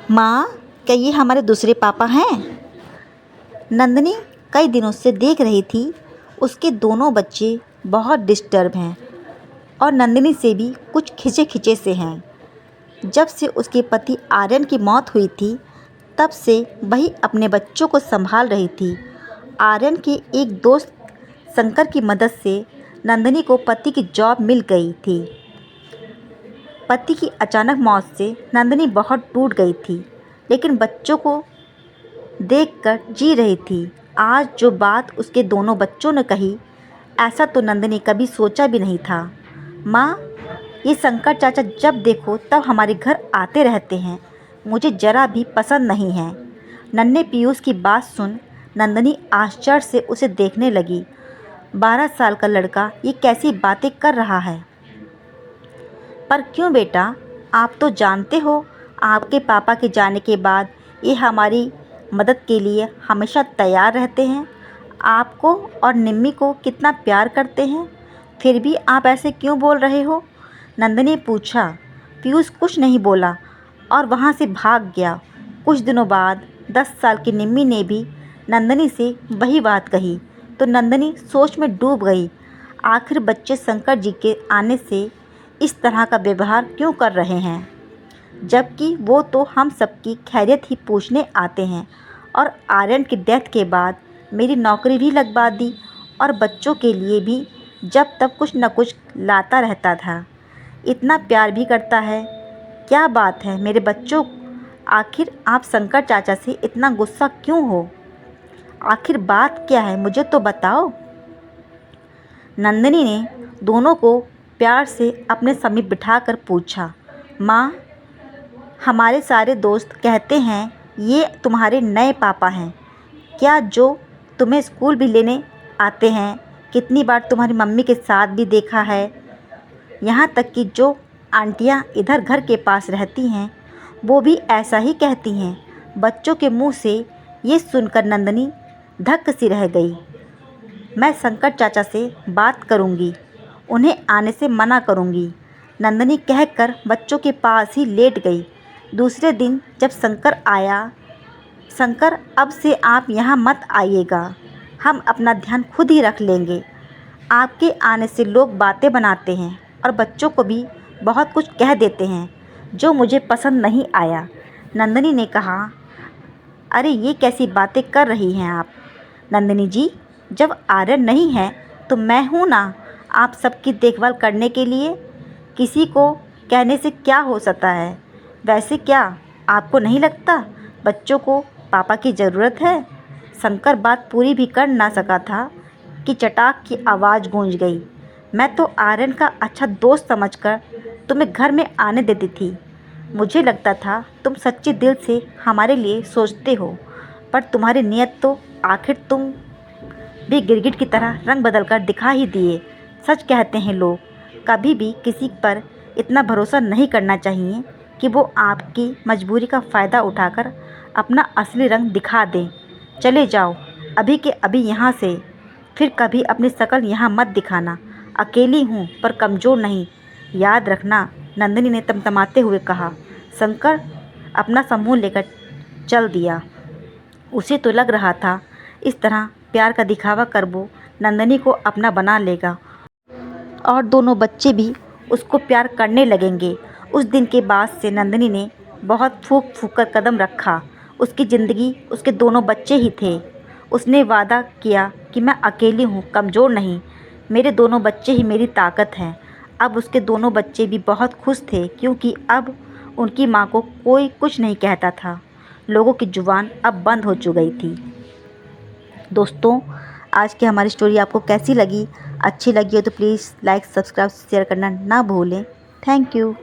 माँ, क्या ये हमारे दूसरे पापा हैं? नंदिनी कई दिनों से देख रही थी उसके दोनों बच्चे बहुत डिस्टर्ब हैं और नंदिनी से भी कुछ खिंचे खिंचे से हैं। जब से उसके पति आर्यन की मौत हुई थी तब से वही अपने बच्चों को संभाल रही थी। आर्यन के एक दोस्त शंकर की मदद से नंदिनी को पति की जॉब मिल गई थी। पति की अचानक मौत से नंदिनी बहुत टूट गई थी, लेकिन बच्चों को देखकर जी रही थी। आज जो बात उसके दोनों बच्चों ने कही, ऐसा तो नंदिनी कभी सोचा भी नहीं था। माँ, ये शंकर चाचा जब देखो तब हमारे घर आते रहते हैं, मुझे ज़रा भी पसंद नहीं है। नन्हे पीयूष की बात सुन नंदिनी आश्चर्य से उसे देखने लगी। 12 साल का लड़का ये कैसी बातें कर रहा है? पर क्यों बेटा, आप तो जानते हो आपके पापा के जाने के बाद ये हमारी मदद के लिए हमेशा तैयार रहते हैं। आपको और निम्मी को कितना प्यार करते हैं, फिर भी आप ऐसे क्यों बोल रहे हो? नंदिनी पूछा। पीयूष कुछ नहीं बोला और वहाँ से भाग गया। कुछ दिनों बाद 10 साल की निम्मी ने भी नंदिनी से वही बात कही तो नंदिनी सोच में डूब गई। आखिर बच्चे शंकर जी के आने से इस तरह का व्यवहार क्यों कर रहे हैं, जबकि वो तो हम सबकी खैरियत ही पूछने आते हैं। और आर्यन की डेथ के बाद मेरी नौकरी भी लगवा दी और बच्चों के लिए भी जब तब कुछ न कुछ लाता रहता था। इतना प्यार भी करता है। क्या बात है मेरे बच्चों, आखिर आप शंकर चाचा से इतना गुस्सा क्यों हो? आखिर बात क्या है, मुझे तो बताओ। नंदिनी ने दोनों को प्यार से अपने समीप बिठाकर पूछा। माँ, हमारे सारे दोस्त कहते हैं ये तुम्हारे नए पापा हैं क्या, जो तुम्हें स्कूल भी लेने आते हैं? कितनी बार तुम्हारी मम्मी के साथ भी देखा है। यहाँ तक कि जो आंटियाँ इधर घर के पास रहती हैं वो भी ऐसा ही कहती हैं। बच्चों के मुंह से ये सुनकर नंदिनी धक्क सी रह गई। मैं शंकर चाचा से बात करूँगी, उन्हें आने से मना करूँगी, नंदिनी कहकर बच्चों के पास ही लेट गई। दूसरे दिन जब शंकर आया, शंकर अब से आप यहाँ मत आइएगा, हम अपना ध्यान खुद ही रख लेंगे। आपके आने से लोग बातें बनाते हैं और बच्चों को भी बहुत कुछ कह देते हैं जो मुझे पसंद नहीं आया। नंदिनी ने कहा। अरे ये कैसी बातें कर रही हैं आप? नंदिनी जी, जब आर्यन नहीं है तो मैं हूँ ना आप सबकी देखभाल करने के लिए। किसी को कहने से क्या हो सकता है? वैसे क्या आपको नहीं लगता बच्चों को पापा की ज़रूरत है? शंकर बात पूरी भी कर ना सका था कि चटाक की आवाज़ गूंज गई। मैं तो आर्यन का अच्छा दोस्त समझकर तुम्हें घर में आने देती थी। मुझे लगता था तुम सच्चे दिल से हमारे लिए सोचते हो, पर तुम्हारी नीयत तो आखिर तुम भी गिरगिट की तरह रंग बदल कर दिखा ही दिए। सच कहते हैं लोग, कभी भी किसी पर इतना भरोसा नहीं करना चाहिए कि वो आपकी मजबूरी का फ़ायदा उठाकर अपना असली रंग दिखा दें। चले जाओ अभी के अभी यहाँ से, फिर कभी अपनी शक्ल यहाँ मत दिखाना। अकेली हूँ पर कमज़ोर नहीं, याद रखना, नंदिनी ने तमतमाते हुए कहा। शंकर अपना समूह लेकर चल दिया। उसे तो लग रहा था इस तरह प्यार का दिखावा कर वो नंदिनी को अपना बना लेगा और दोनों बच्चे भी उसको प्यार करने लगेंगे। उस दिन के बाद से नंदिनी ने बहुत फूंक फूंक कर कदम रखा। उसकी ज़िंदगी उसके दोनों बच्चे ही थे। उसने वादा किया कि मैं अकेली हूँ, कमज़ोर नहीं, मेरे दोनों बच्चे ही मेरी ताकत हैं। अब उसके दोनों बच्चे भी बहुत खुश थे क्योंकि अब उनकी माँ को कोई कुछ नहीं कहता था। लोगों की जुबान अब बंद हो चुकी थी। दोस्तों, आज की हमारी स्टोरी आपको कैसी लगी? अच्छी लगी हो तो प्लीज़ लाइक, सब्सक्राइब, शेयर करना ना भूलें। Thank you.